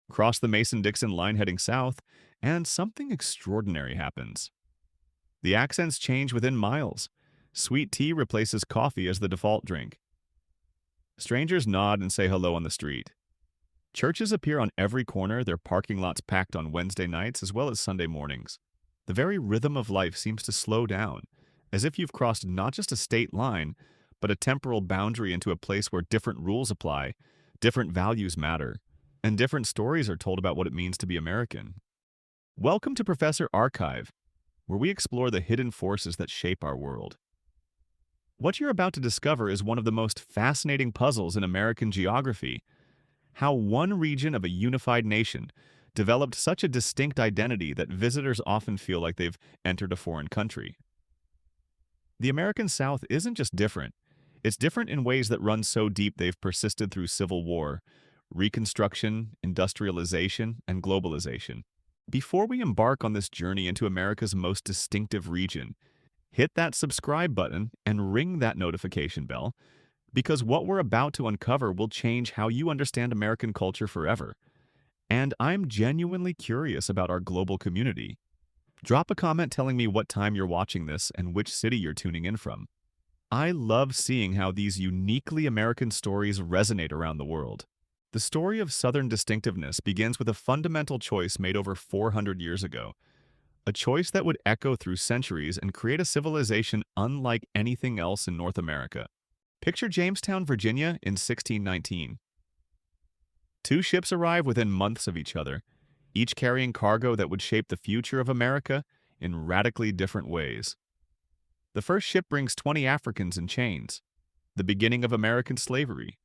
Cross the Mason-Dixon line heading south, and something extraordinary happens. The accents change within miles. Sweet tea replaces coffee as the default drink. Strangers nod and say hello on the street. Churches appear on every corner, their parking lots packed on Wednesday nights as well as Sunday mornings. The very rhythm of life seems to slow down, as if you've crossed not just a state line, but a temporal boundary into a place where different rules apply, different values matter, and different stories are told about what it means to be American. Welcome to Professor Archive, where we explore the hidden forces that shape our world. What you're about to discover is one of the most fascinating puzzles in American geography: how one region of a unified nation developed such a distinct identity that visitors often feel like they've entered a foreign country. The American South isn't just different, it's different in ways that run so deep they've persisted through Civil War, Reconstruction, industrialization, and globalization. Before we embark on this journey into America's most distinctive region, hit that subscribe button and ring that notification bell, because what we're about to uncover will change how you understand American culture forever. And I'm genuinely curious about our global community. Drop a comment telling me what time you're watching this and which city you're tuning in from. I love seeing how these uniquely American stories resonate around the world. The story of Southern distinctiveness begins with a fundamental choice made over 400 years ago, a choice that would echo through centuries and create a civilization unlike anything else in North America. Picture Jamestown, Virginia in 1619. Two ships arrive within months of each other, each carrying cargo that would shape the future of America in radically different ways. The first ship brings 20 Africans in chains, the beginning of American slavery.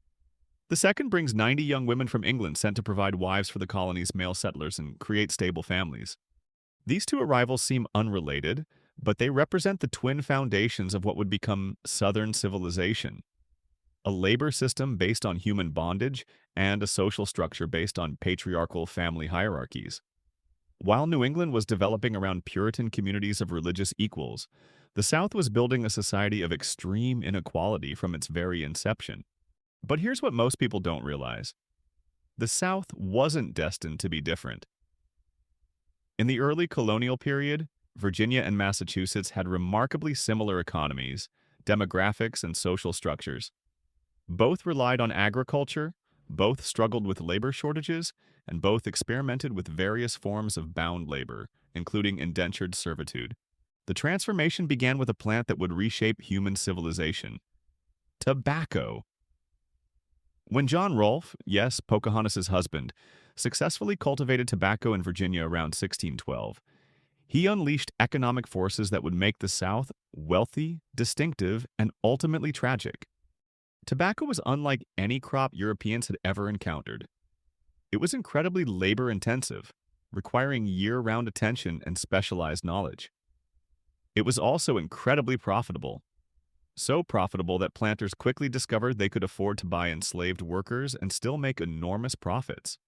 The second brings 90 young women from England sent to provide wives for the colony's male settlers and create stable families. These two arrivals seem unrelated, but they represent the twin foundations of what would become Southern civilization: a labor system based on human bondage and a social structure based on patriarchal family hierarchies. While New England was developing around Puritan communities of religious equals, the South was building a society of extreme inequality from its very inception. But here's what most people don't realize: the South wasn't destined to be different. In the early colonial period, Virginia and Massachusetts had remarkably similar economies, demographics, and social structures. Both relied on agriculture, both struggled with labor shortages, and both experimented with various forms of bound labor, including indentured servitude. The transformation began with a plant that would reshape human civilization: tobacco. When John Rolfe, yes, Pocahontas's husband, successfully cultivated tobacco in Virginia around 1612, he unleashed economic forces that would make the South wealthy, distinctive, and ultimately tragic. Tobacco was unlike any crop Europeans had ever encountered. It was incredibly labor-intensive, requiring year-round attention and specialized knowledge. It was also incredibly profitable. So profitable that planters quickly discovered they could afford to buy enslaved workers and still make enormous profits.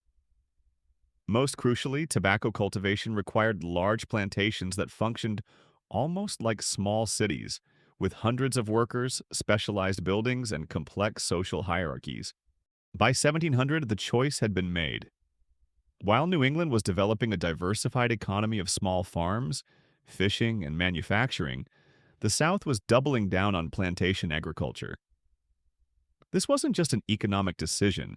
Most crucially, tobacco cultivation required large plantations that functioned almost like small cities, with hundreds of workers, specialized buildings, and complex social hierarchies. By 1700, the choice had been made. While New England was developing a diversified economy of small farms, fishing, and manufacturing, the South was doubling down on plantation agriculture. This wasn't just an economic decision,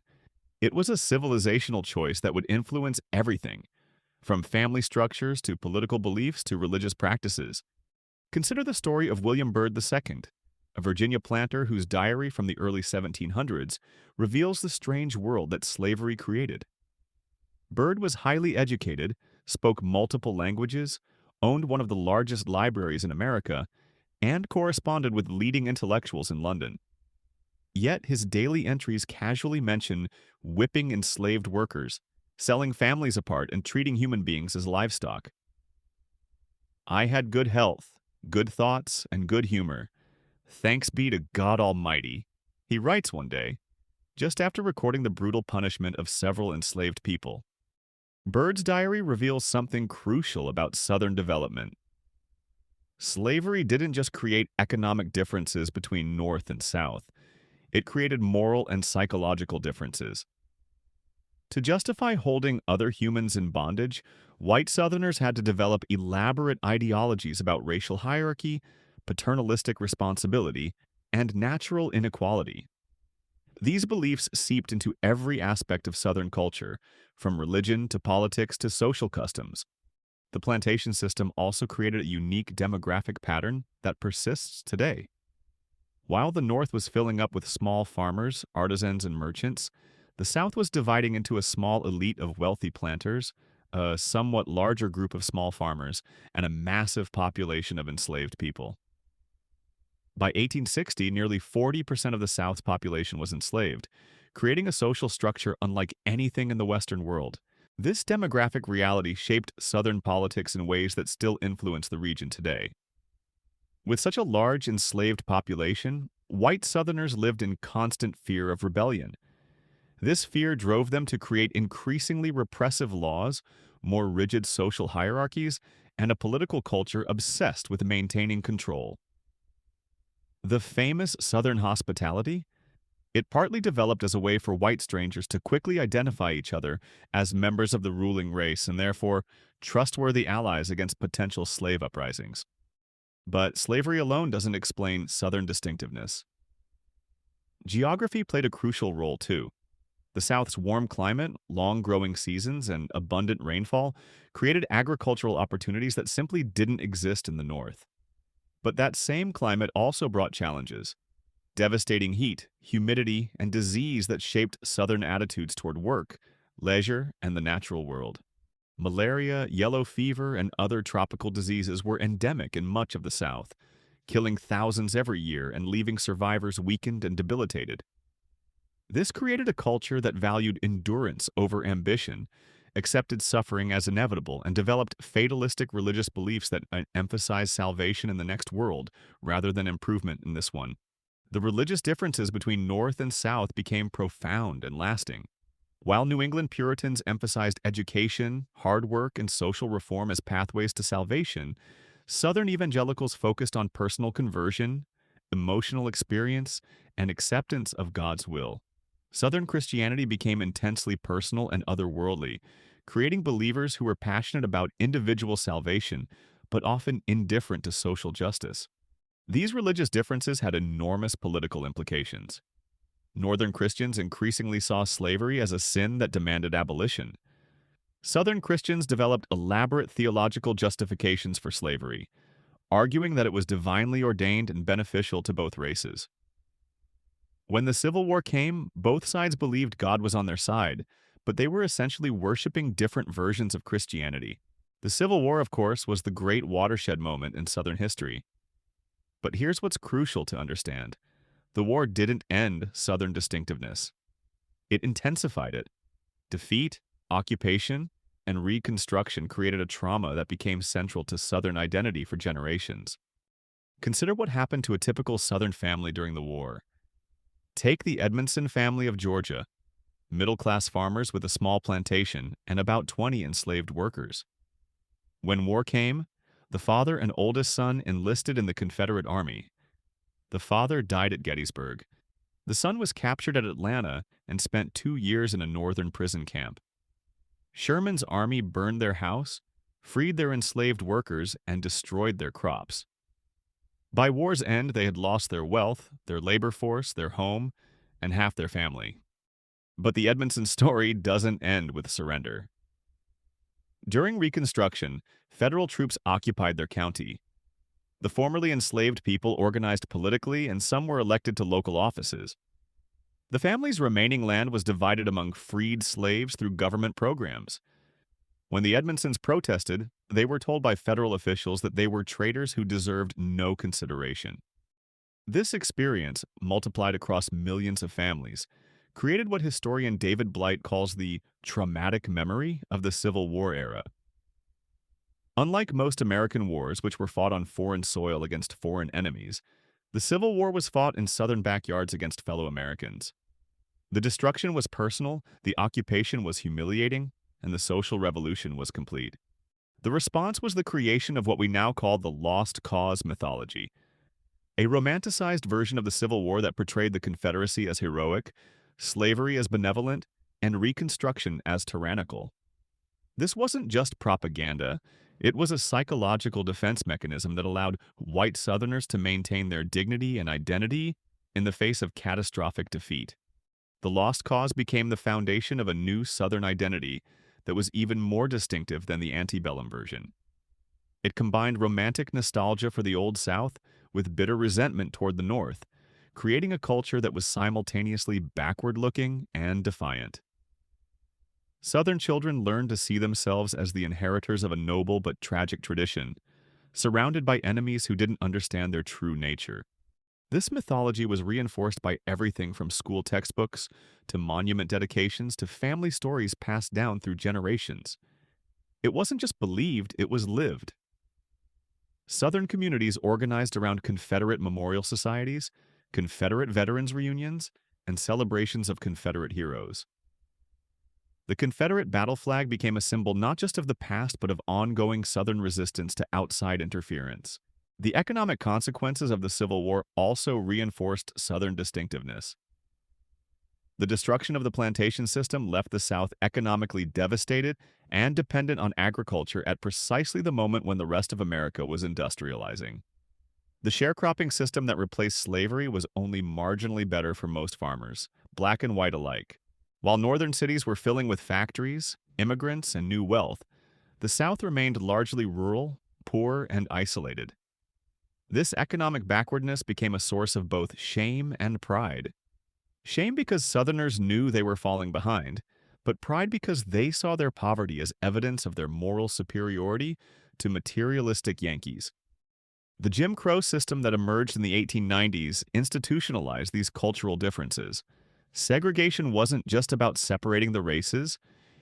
it was a civilizational choice that would influence everything, from family structures to political beliefs to religious practices. Consider the story of William Byrd II, a Virginia planter whose diary from the early 1700s reveals the strange world that slavery created. Byrd was highly educated, spoke multiple languages, owned one of the largest libraries in America, and corresponded with leading intellectuals in London. Yet his daily entries casually mention whipping enslaved workers, selling families apart, and treating human beings as livestock. "I had good health, good thoughts, and good humor. Thanks be to God Almighty," he writes one day, just after recording the brutal punishment of several enslaved people. Byrd's diary reveals something crucial about Southern development. Slavery didn't just create economic differences between North and South. It created moral and psychological differences. To justify holding other humans in bondage, white Southerners had to develop elaborate ideologies about racial hierarchy, paternalistic responsibility, and natural inequality. These beliefs seeped into every aspect of Southern culture, from religion to politics to social customs. The plantation system also created a unique demographic pattern that persists today. While the North was filling up with small farmers, artisans, and merchants, the South was dividing into a small elite of wealthy planters, a somewhat larger group of small farmers, and a massive population of enslaved people. By 1860, nearly 40% of the South's population was enslaved, creating a social structure unlike anything in the Western world. This demographic reality shaped Southern politics in ways that still influence the region today. With such a large enslaved population, white Southerners lived in constant fear of rebellion. This fear drove them to create increasingly repressive laws, more rigid social hierarchies, and a political culture obsessed with maintaining control. The famous Southern hospitality? It partly developed as a way for white strangers to quickly identify each other as members of the ruling race and therefore trustworthy allies against potential slave uprisings. But slavery alone doesn't explain Southern distinctiveness. Geography played a crucial role too. The South's warm climate, long growing seasons, and abundant rainfall created agricultural opportunities that simply didn't exist in the North. But that same climate also brought challenges: devastating heat, humidity, and disease that shaped Southern attitudes toward work, leisure, and the natural world. Malaria, yellow fever, and other tropical diseases were endemic in much of the South, killing thousands every year and leaving survivors weakened and debilitated. This created a culture that valued endurance over ambition, accepted suffering as inevitable, and developed fatalistic religious beliefs that emphasized salvation in the next world rather than improvement in this one. The religious differences between North and South became profound and lasting. While New England Puritans emphasized education, hard work, and social reform as pathways to salvation, Southern evangelicals focused on personal conversion, emotional experience, and acceptance of God's will. Southern Christianity became intensely personal and otherworldly, creating believers who were passionate about individual salvation, but often indifferent to social justice. These religious differences had enormous political implications. Northern Christians increasingly saw slavery as a sin that demanded abolition. Southern Christians developed elaborate theological justifications for slavery, arguing that it was divinely ordained and beneficial to both races. When the Civil War came, both sides believed God was on their side, but they were essentially worshiping different versions of Christianity. The Civil War, of course, was the great watershed moment in Southern history. But here's what's crucial to understand. The war didn't end Southern distinctiveness. It intensified it. Defeat, occupation, and Reconstruction created a trauma that became central to Southern identity for generations. Consider what happened to a typical Southern family during the war. Take the Edmondson family of Georgia, middle-class farmers with a small plantation and about 20 enslaved workers. When war came, the father and oldest son enlisted in the Confederate Army. The father died at Gettysburg. The son was captured at Atlanta and spent 2 years in a northern prison camp. Sherman's army burned their house, freed their enslaved workers, and destroyed their crops. By war's end, they had lost their wealth, their labor force, their home, and half their family. But the Edmondson story doesn't end with surrender. During Reconstruction, federal troops occupied their county. The formerly enslaved people organized politically, and some were elected to local offices. The family's remaining land was divided among freed slaves through government programs. When the Edmondsons protested, they were told by federal officials that they were traitors who deserved no consideration. This experience, multiplied across millions of families, created what historian David Blight calls the traumatic memory of the Civil War era. Unlike most American wars, which were fought on foreign soil against foreign enemies, the Civil War was fought in Southern backyards against fellow Americans. The destruction was personal, the occupation was humiliating, and the social revolution was complete. The response was the creation of what we now call the Lost Cause mythology, a romanticized version of the Civil War that portrayed the Confederacy as heroic, slavery as benevolent, and Reconstruction as tyrannical. This wasn't just propaganda, it was a psychological defense mechanism that allowed white Southerners to maintain their dignity and identity in the face of catastrophic defeat. The Lost Cause became the foundation of a new Southern identity that was even more distinctive than the antebellum version. It combined romantic nostalgia for the Old South with bitter resentment toward the North, creating a culture that was simultaneously backward-looking and defiant. Southern children learned to see themselves as the inheritors of a noble but tragic tradition, surrounded by enemies who didn't understand their true nature. This mythology was reinforced by everything from school textbooks to monument dedications to family stories passed down through generations. It wasn't just believed, it was lived. Southern communities organized around Confederate memorial societies, Confederate veterans reunions, and celebrations of Confederate heroes. The Confederate battle flag became a symbol not just of the past but of ongoing Southern resistance to outside interference. The economic consequences of the Civil War also reinforced Southern distinctiveness. The destruction of the plantation system left the South economically devastated and dependent on agriculture at precisely the moment when the rest of America was industrializing. The sharecropping system that replaced slavery was only marginally better for most farmers, black and white alike. While northern cities were filling with factories, immigrants, and new wealth, the South remained largely rural, poor, and isolated. This economic backwardness became a source of both shame and pride. Shame because Southerners knew they were falling behind, but pride because they saw their poverty as evidence of their moral superiority to materialistic Yankees. The Jim Crow system that emerged in the 1890s institutionalized these cultural differences. Segregation wasn't just about separating the races,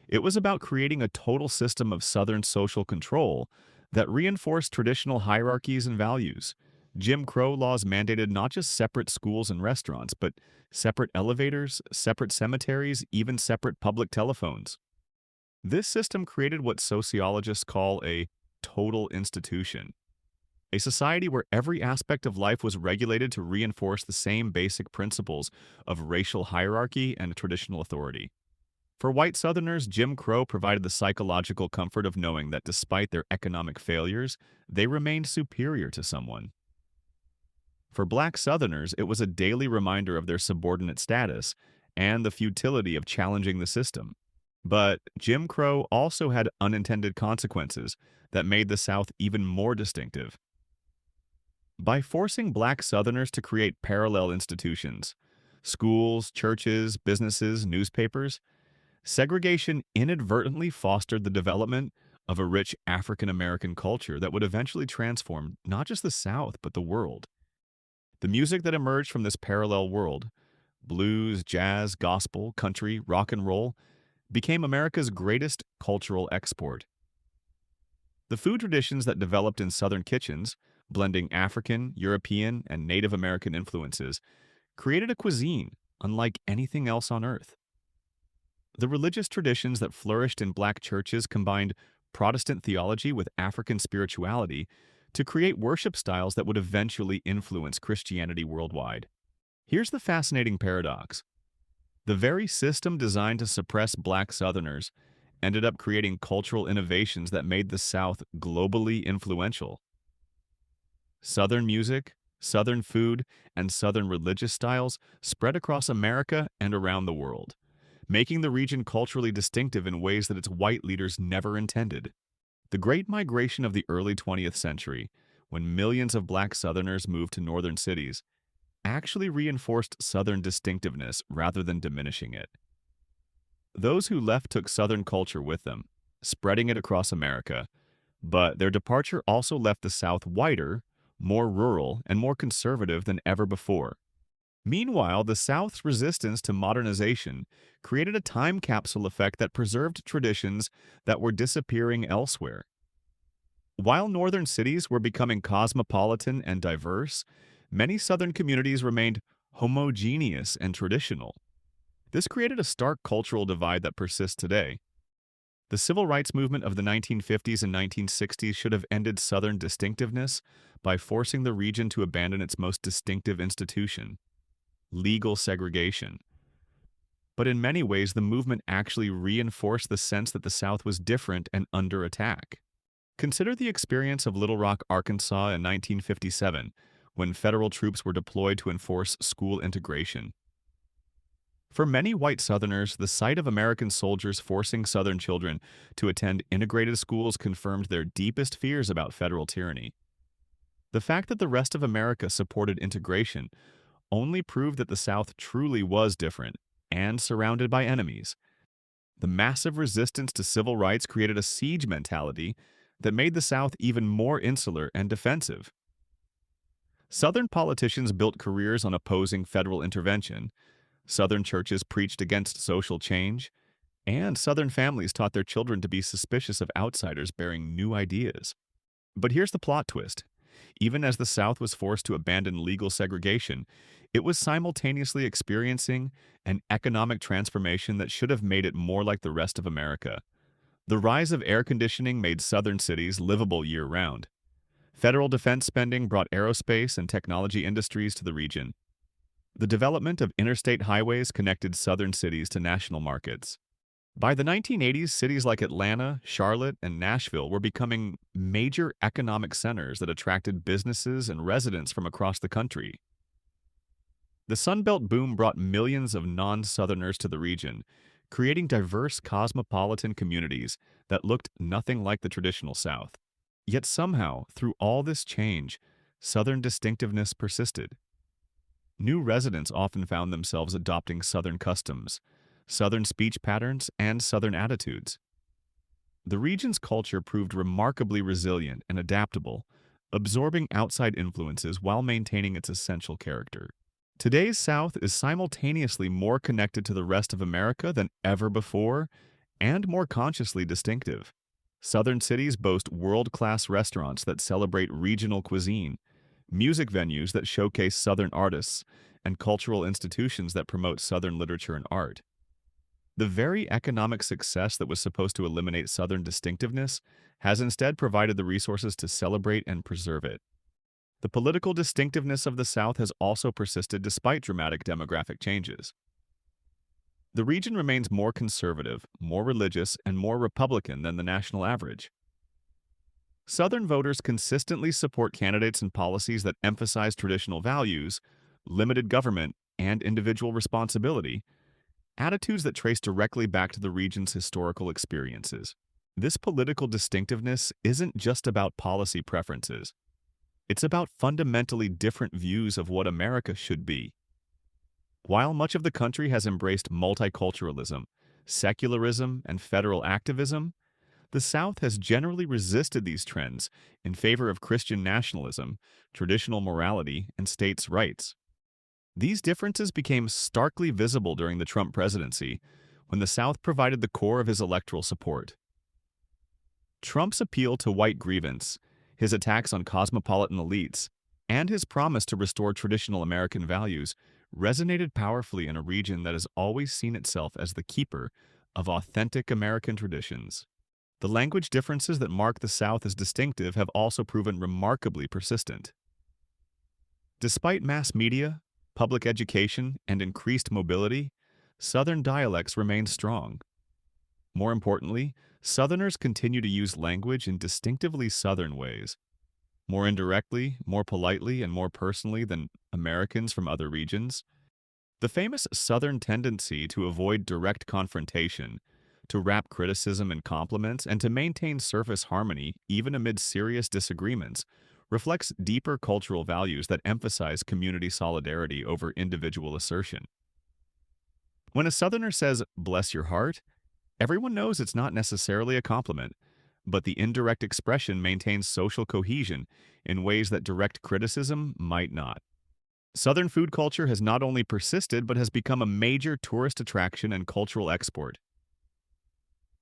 it was about creating a total system of Southern social control that reinforced traditional hierarchies and values. Jim Crow laws mandated not just separate schools and restaurants, but separate elevators, separate cemeteries, even separate public telephones. This system created what sociologists call a total institution, a society where every aspect of life was regulated to reinforce the same basic principles of racial hierarchy and traditional authority. For white Southerners, Jim Crow provided the psychological comfort of knowing that despite their economic failures, they remained superior to someone. For black Southerners, it was a daily reminder of their subordinate status and the futility of challenging the system. But Jim Crow also had unintended consequences that made the South even more distinctive. By forcing black Southerners to create parallel institutions, schools, churches, businesses, newspapers, segregation inadvertently fostered the development of a rich African American culture that would eventually transform not just the South, but the world. The music that emerged from this parallel world, blues, jazz, gospel, country, rock and roll, became America's greatest cultural export. The food traditions that developed in Southern kitchens, blending African, European, and Native American influences, created a cuisine unlike anything else on earth. The religious traditions that flourished in black churches combined Protestant theology with African spirituality to create worship styles that would eventually influence Christianity worldwide. Here's the fascinating paradox. The very system designed to suppress black Southerners ended up creating cultural innovations that made the South globally influential. Southern music, Southern food, and Southern religious styles spread across America and around the world, making the region culturally distinctive in ways that its white leaders never intended. The Great Migration of the early 20th century, when millions of black Southerners moved to northern cities, actually reinforced Southern distinctiveness rather than diminishing it. Those who left took Southern culture with them, spreading it across America, but their departure also left the South whiter, more rural, and more conservative than ever before. Meanwhile, the South's resistance to modernization created a time capsule effect that preserved traditions that were disappearing elsewhere. While northern cities were becoming cosmopolitan and diverse, many Southern communities remained homogeneous and traditional. This created a stark cultural divide that persists today. The civil rights movement of the 1950s and 1960s should have ended Southern distinctiveness by forcing the region to abandon its most distinctive institution: legal segregation. but in many ways the movement actually reinforced the sense that the South was different and under attack. Consider the experience of Little Rock, Arkansas in 1957, when federal troops were deployed to enforce school integration. For many white Southerners, the sight of American soldiers forcing Southern children to attend integrated schools confirmed their deepest fears about federal tyranny. The fact that the rest of America supported integration only proved that the South truly was different and surrounded by enemies. The massive resistance to civil rights created a siege mentality that made the South even more insular and defensive. Southern politicians built careers on opposing federal intervention. Southern churches preached against social change, and Southern families taught their children to be suspicious of outsiders bearing new ideas. But here's the plot twist. Even as the South was forced to abandon legal segregation, it was simultaneously experiencing an economic transformation that should have made it more like the rest of America. The rise of air conditioning made Southern cities livable year-round. Federal defense spending brought aerospace and technology industries to the region. The development of interstate highways connected Southern cities to national markets. By the 1980s, cities like Atlanta, Charlotte, and Nashville were becoming major economic centers that attracted businesses and residents from across the country. The Sun Belt boom brought millions of non-Southerners to the region, creating diverse cosmopolitan communities that looked nothing like the traditional South. Yet somehow, through all this change, Southern distinctiveness persisted. New residents often found themselves adopting Southern customs, Southern speech patterns, and Southern attitudes. The region's culture proved remarkably resilient and adaptable, absorbing outside influences while maintaining its essential character. Today's South is simultaneously more connected to the rest of America than ever before and more consciously distinctive. Southern cities boast world-class restaurants that celebrate regional cuisine, music venues that showcase Southern artists, and cultural institutions that promote Southern literature and art. The very economic success that was supposed to eliminate Southern distinctiveness has instead provided the resources to celebrate and preserve it. The political distinctiveness of the South has also persisted despite dramatic demographic changes. The region remains more conservative, more religious, and more Republican than the national average. Southern voters consistently support candidates and policies that emphasize traditional values, limited government, and individual responsibility, attitudes that trace directly back to the region's historical experiences. This political distinctiveness isn't just about policy preferences. It's about fundamentally different views of what America should be. While much of the country has embraced multiculturalism, secularism, and federal activism, the South has generally resisted these trends in favor of Christian nationalism, traditional morality, and states' rights. These differences became starkly visible during the Trump presidency, when the South provided the core of his electoral support. Trump's appeal to white grievance, his attacks on cosmopolitan elites, and his promise to restore traditional American values resonated powerfully in a region that has always seen itself as the keeper of authentic American traditions. The language differences that mark the South as distinctive have also proven remarkably persistent. Despite mass media, public education, and increased mobility, Southern dialects remain strong. More importantly, Southerners continue to use language in distinctively Southern ways, more indirectly, more politely, and more personally than Americans from other regions. The famous Southern tendency to avoid direct confrontation, to wrap criticism in compliments, and to maintain surface harmony even amid serious disagreements reflects deeper cultural values that emphasize community solidarity over individual assertion. When a Southerner says, "Bless your heart," everyone knows it's not necessarily a compliment, but the indirect expression maintains social cohesion in ways that direct criticism might not. Southern food culture has not only persisted but has become a major tourist attraction and cultural export.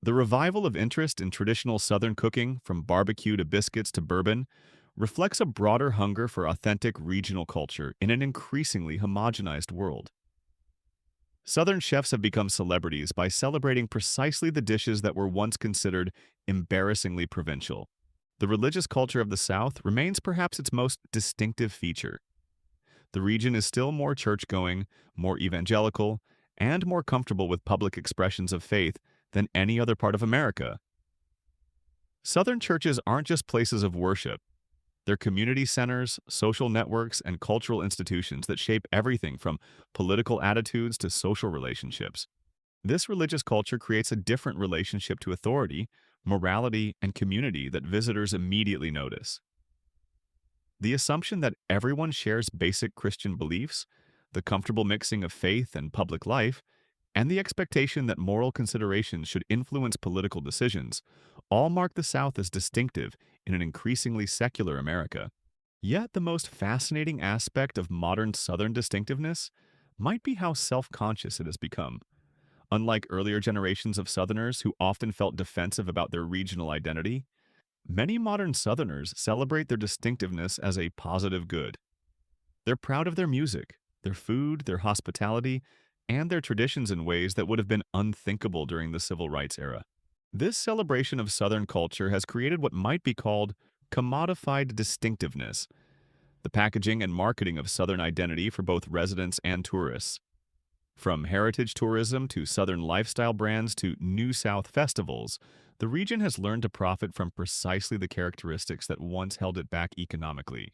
The revival of interest in traditional Southern cooking, from barbecue to biscuits to bourbon, reflects a broader hunger for authentic regional culture in an increasingly homogenized world. Southern chefs have become celebrities by celebrating precisely the dishes that were once considered embarrassingly provincial. The religious culture of the South remains perhaps its most distinctive feature. The region is still more church-going, more evangelical, and more comfortable with public expressions of faith than any other part of America. Southern churches aren't just places of worship. They're community centers, social networks, and cultural institutions that shape everything from political attitudes to social relationships. This religious culture creates a different relationship to authority, morality, and community that visitors immediately notice. The assumption that everyone shares basic Christian beliefs, the comfortable mixing of faith and public life, and the expectation that moral considerations should influence political decisions all mark the South as distinctive in an increasingly secular America. Yet the most fascinating aspect of modern Southern distinctiveness might be how self-conscious it has become. Unlike earlier generations of Southerners who often felt defensive about their regional identity, many modern Southerners celebrate their distinctiveness as a positive good. They're proud of their music, their food, their hospitality, and their traditions in ways that would have been unthinkable during the Civil Rights era. This celebration of Southern culture has created what might be called commodified distinctiveness, the packaging and marketing of Southern identity for both residents and tourists. From heritage tourism to Southern lifestyle brands to New South festivals, the region has learned to profit from precisely the characteristics that once held it back economically.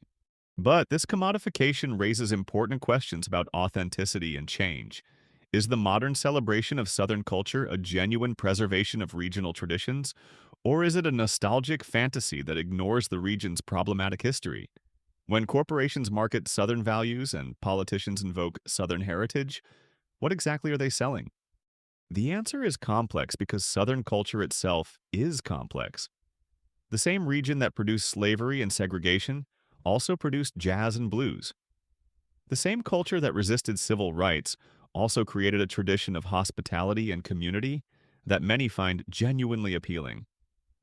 But this commodification raises important questions about authenticity and change. Is the modern celebration of Southern culture a genuine preservation of regional traditions, or is it a nostalgic fantasy that ignores the region's problematic history? When corporations market Southern values and politicians invoke Southern heritage, what exactly are they selling? The answer is complex because Southern culture itself is complex. The same region that produced slavery and segregation also produced jazz and blues. The same culture that resisted civil rights also created a tradition of hospitality and community that many find genuinely appealing.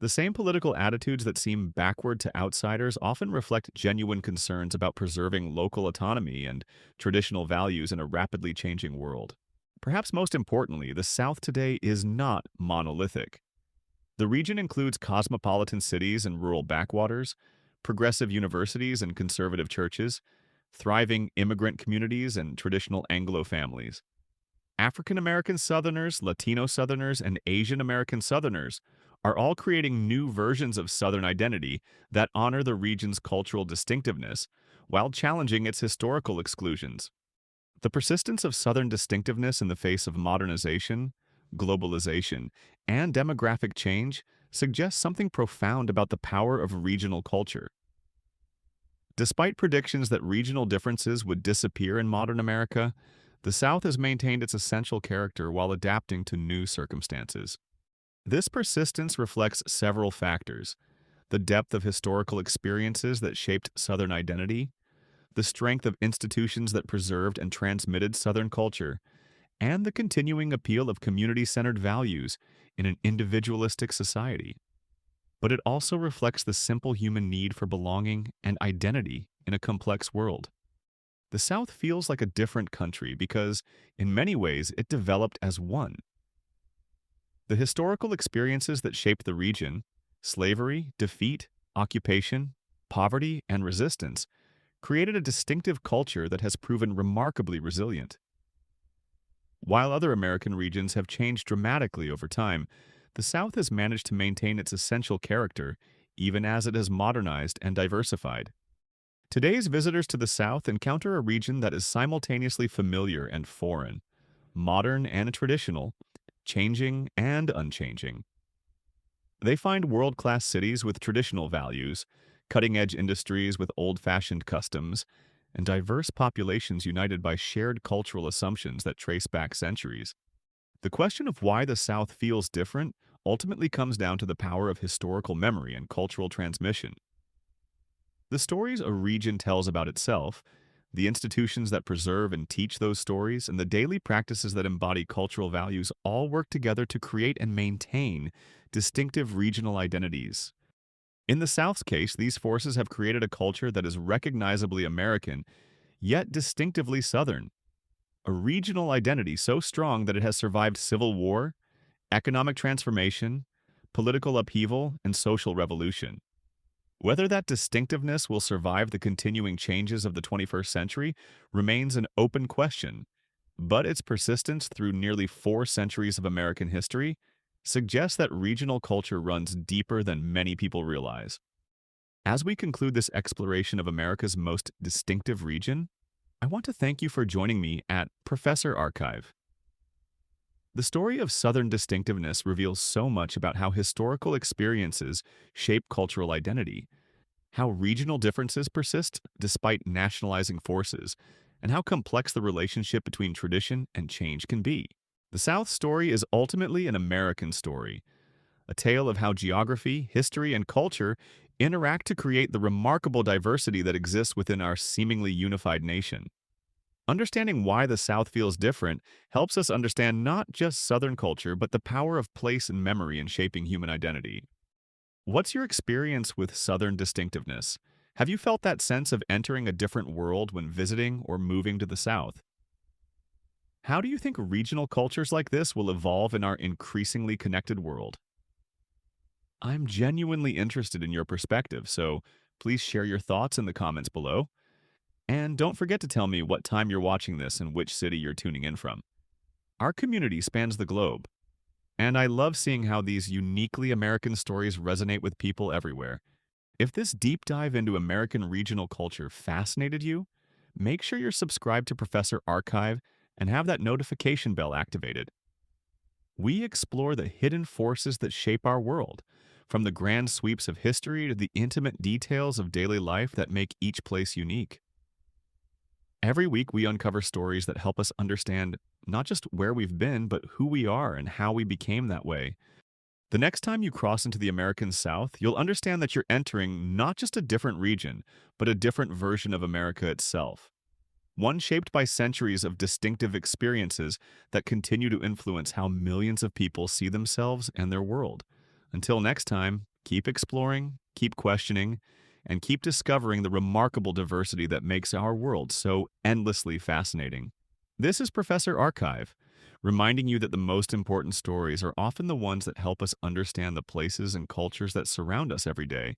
The same political attitudes that seem backward to outsiders often reflect genuine concerns about preserving local autonomy and traditional values in a rapidly changing world. Perhaps most importantly, the South today is not monolithic. The region includes cosmopolitan cities and rural backwaters, progressive universities and conservative churches, thriving immigrant communities and traditional Anglo families. African American Southerners, Latino Southerners, and Asian American Southerners are all creating new versions of Southern identity that honor the region's cultural distinctiveness while challenging its historical exclusions. The persistence of Southern distinctiveness in the face of modernization, globalization, and demographic change suggests something profound about the power of regional culture. Despite predictions that regional differences would disappear in modern America, the South has maintained its essential character while adapting to new circumstances. This persistence reflects several factors: the depth of historical experiences that shaped Southern identity, the strength of institutions that preserved and transmitted Southern culture, and the continuing appeal of community-centered values in an individualistic society. But it also reflects the simple human need for belonging and identity in a complex world. The South feels like a different country because, in many ways, it developed as one. The historical experiences that shaped the region, slavery, defeat, occupation, poverty, and resistance, created a distinctive culture that has proven remarkably resilient. While other American regions have changed dramatically over time, the South has managed to maintain its essential character even as it has modernized and diversified. Today's visitors to the South encounter a region that is simultaneously familiar and foreign, modern and traditional, changing and unchanging. They find world-class cities with traditional values, cutting-edge industries with old-fashioned customs, and diverse populations united by shared cultural assumptions that trace back centuries. The question of why the South feels different ultimately comes down to the power of historical memory and cultural transmission. The stories a region tells about itself, the institutions that preserve and teach those stories, and the daily practices that embody cultural values all work together to create and maintain distinctive regional identities. In the South's case, these forces have created a culture that is recognizably American, yet distinctively Southern. A regional identity so strong that it has survived civil war, economic transformation, political upheaval, and social revolution. Whether that distinctiveness will survive the continuing changes of the 21st century remains an open question, but its persistence through nearly 4 centuries of American history suggests that regional culture runs deeper than many people realize. As we conclude this exploration of America's most distinctive region, I want to thank you for joining me at Professor Archive. The story of Southern distinctiveness reveals so much about how historical experiences shape cultural identity, how regional differences persist despite nationalizing forces, and how complex the relationship between tradition and change can be. The South's story is ultimately an American story, a tale of how geography, history, and culture interact to create the remarkable diversity that exists within our seemingly unified nation. Understanding why the South feels different helps us understand not just Southern culture, but the power of place and memory in shaping human identity. What's your experience with Southern distinctiveness? Have you felt that sense of entering a different world when visiting or moving to the South? How do you think regional cultures like this will evolve in our increasingly connected world? I'm genuinely interested in your perspective, so please share your thoughts in the comments below. And don't forget to tell me what time you're watching this and which city you're tuning in from. Our community spans the globe, and I love seeing how these uniquely American stories resonate with people everywhere. If this deep dive into American regional culture fascinated you, make sure you're subscribed to Professor Archive and have that notification bell activated. We explore the hidden forces that shape our world, from the grand sweeps of history to the intimate details of daily life that make each place unique. Every week, we uncover stories that help us understand not just where we've been, but who we are and how we became that way. The next time you cross into the American South, you'll understand that you're entering not just a different region, but a different version of America itself. One shaped by centuries of distinctive experiences that continue to influence how millions of people see themselves and their world. Until next time, keep exploring, keep questioning, and keep discovering the remarkable diversity that makes our world so endlessly fascinating. This is Professor Archive, reminding you that the most important stories are often the ones that help us understand the places and cultures that surround us every day.